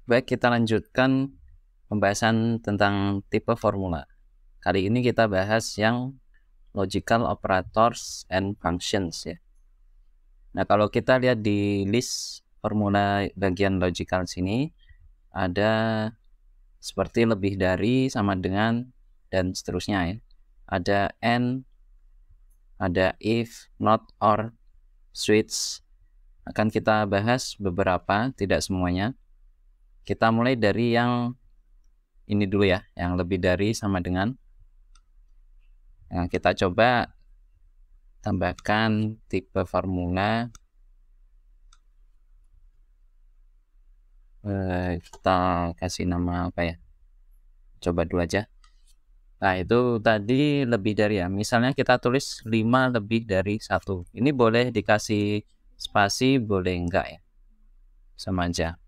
Baik, kita lanjutkan pembahasan tentang tipe formula. Kali ini kita bahas yang logical operators and functions ya. Nah, kalau kita lihat di list formula bagian logical sini ada seperti lebih dari, sama dengan, dan seterusnya ya. Ada and, ada if, not, or, switch. Akan kita bahas beberapa, tidak semuanya. Kita mulai dari yang ini dulu ya, yang lebih dari sama dengan. Nah, kita coba tambahkan tipe formula. Kita kasih nama apa ya? Coba dulu aja. Nah, itu tadi lebih dari ya. Misalnya kita tulis 5 lebih dari 1. Ini boleh dikasih spasi, boleh enggak ya. Sama aja.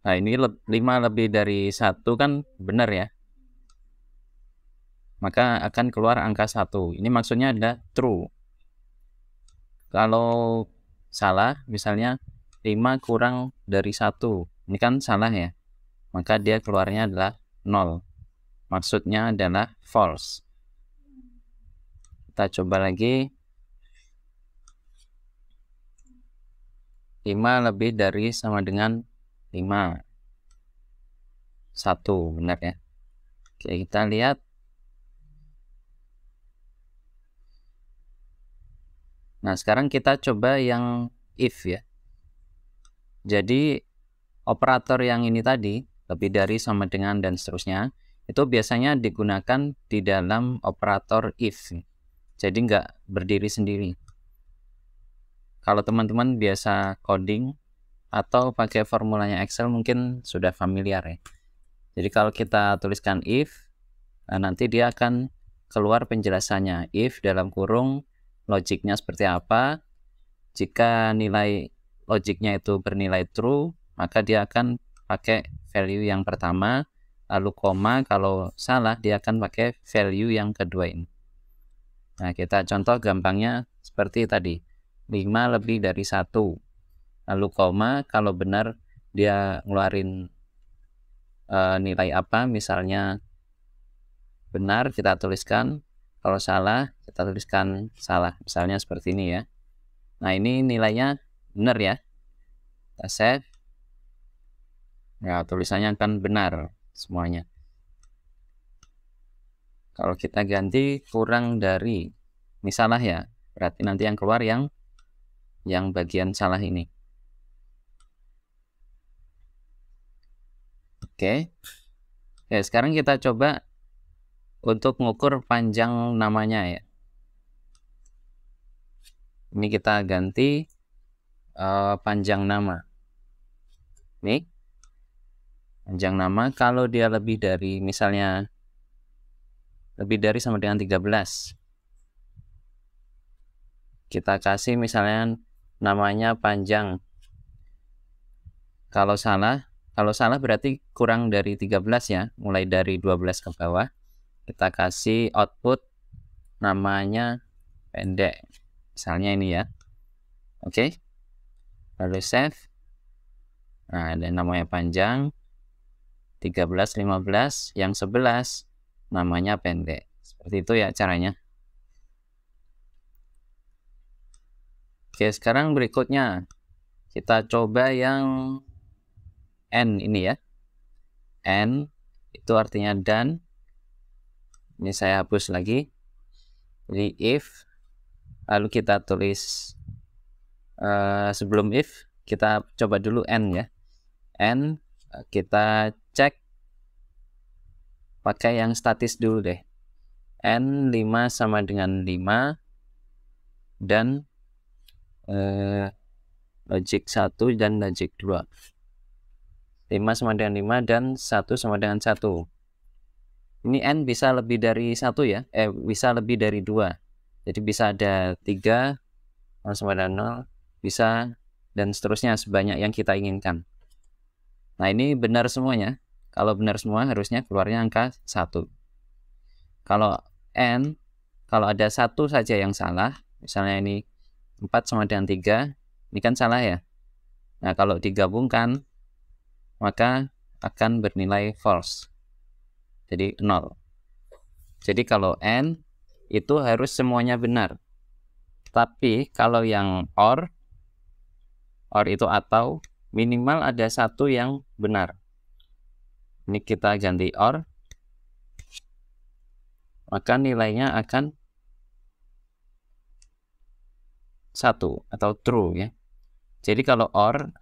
Nah, ini 5 lebih dari 1 kan benar ya. Maka akan keluar angka 1. Ini maksudnya adalah true. Kalau salah, misalnya 5 kurang dari 1. Ini kan salah ya. Maka dia keluarnya adalah 0. Maksudnya adalah false. Kita coba lagi. 5 lebih dari sama dengan 5. 1, benar ya. Oke, kita lihat. Nah, sekarang kita coba yang if ya. Jadi, operator yang ini tadi, lebih dari, sama dengan, dan seterusnya, itu biasanya digunakan di dalam operator if. Jadi, nggak berdiri sendiri. Kalau teman-teman biasa coding atau pakai formulanya Excel mungkin sudah familiar ya. Jadi kalau kita tuliskan if, nanti dia akan keluar penjelasannya. If dalam kurung logiknya seperti apa. Jika nilai logiknya itu bernilai true, maka dia akan pakai value yang pertama, lalu koma. Kalau salah dia akan pakai value yang kedua ini. Nah, kita contoh gampangnya seperti tadi. 5 lebih dari 1. Lalu koma, kalau benar dia ngeluarin nilai apa, misalnya benar kita tuliskan, kalau salah kita tuliskan salah, misalnya seperti ini ya. Nah, ini nilainya benar ya. Kita save. Ya, tulisannya akan benar semuanya. Kalau kita ganti kurang dari, ini salah ya, berarti nanti yang keluar yang bagian salah ini. Oke. Sekarang kita coba untuk mengukur panjang namanya ya. Ini kita ganti panjang nama. Nih, panjang nama kalau dia lebih dari, misalnya lebih dari sama dengan 13. Kita kasih misalnya namanya panjang. Kalau salah berarti kurang dari 13 ya, mulai dari 12 ke bawah. Kita kasih output namanya pendek. Misalnya ini ya. Oke. Lalu save. Nah, ada namanya panjang. 13, 15, yang 11 namanya pendek. Seperti itu ya caranya. Oke, sekarang berikutnya kita coba yang N ini ya. N itu artinya dan. Ini saya hapus lagi. Jadi if, lalu kita tulis sebelum if kita coba dulu N ya. N kita cek pakai yang statis dulu deh. N 5 sama dengan 5 dan logik 1 dan logik 2. 5 sama dengan 5 dan 1 sama dengan 1. Ini N bisa lebih dari 1 ya. Bisa lebih dari 2. Jadi bisa ada 3, 0 sama dengan 0, bisa, dan seterusnya sebanyak yang kita inginkan. Nah, ini benar semuanya. Kalau benar semua harusnya keluarnya angka 1. Kalau N, kalau ada 1 saja yang salah, misalnya ini 4 sama dengan 3, ini kan salah ya. Nah, kalau digabungkan, maka akan bernilai false. Jadi 0. Jadi kalau AND itu harus semuanya benar. Tapi kalau yang OR itu atau, minimal ada satu yang benar. Ini kita ganti OR, maka nilainya akan 1 atau true ya. Jadi kalau OR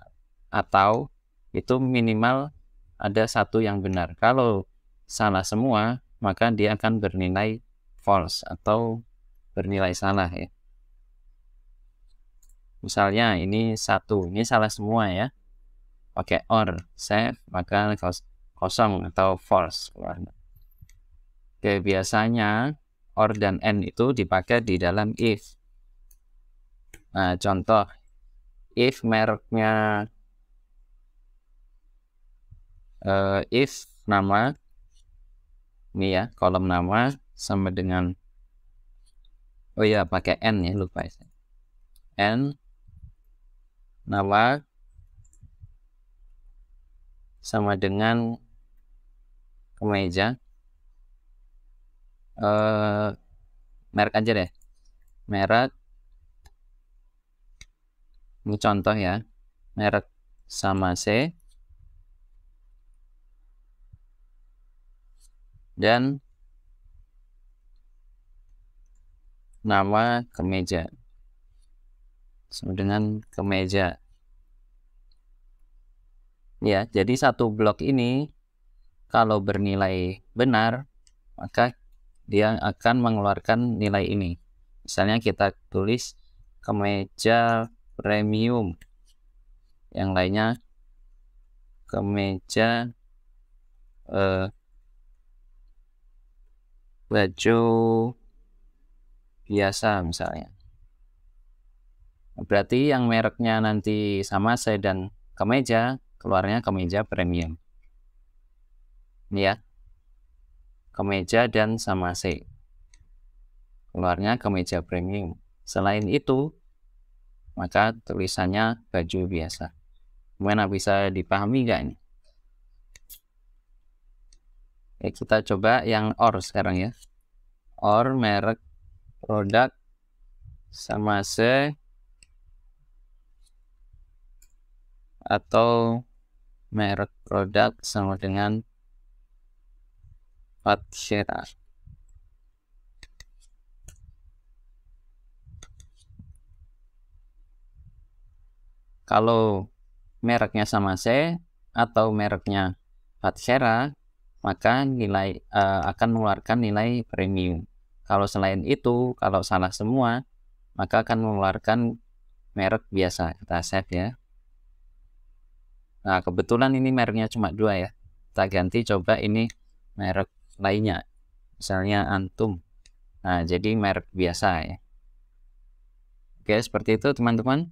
atau itu minimal ada satu yang benar. Kalau salah semua, maka dia akan bernilai false atau bernilai salah ya. Misalnya ini 1, ini salah semua ya. Pakai OR, save, maka kosong atau false. Oke, biasanya OR dan AND itu dipakai di dalam if. Nah, contoh, if mereknya if nama, ini ya, kolom nama sama dengan, oh ya, pakai N ya, lupa ya. N nama sama dengan kemeja, merek aja deh, merek, ini contoh ya, merek sama C, dan nama kemeja sama dengan kemeja ya. Jadi satu blok ini kalau bernilai benar, maka dia akan mengeluarkan nilai ini. Misalnya kita tulis kemeja premium, yang lainnya kemeja baju biasa misalnya. Berarti yang mereknya nanti sama C dan kemeja, keluarnya kemeja premium. Ini ya, kemeja dan sama C, keluarnya kemeja premium. Selain itu, maka tulisannya baju biasa. Gimana, bisa dipahami nggak ini? Oke, kita coba yang OR sekarang ya. OR merek produk sama C atau merek produk sama dengan Fatshera. Kalau mereknya sama C atau mereknya Fatshera, maka nilai akan mengeluarkan nilai premium. Kalau selain itu, kalau salah semua, maka akan mengeluarkan merek biasa. Kita save ya. Nah, kebetulan ini mereknya cuma 2 ya. Kita ganti coba ini merek lainnya. Misalnya Antum. Nah, jadi merek biasa ya. Oke, seperti itu teman-teman.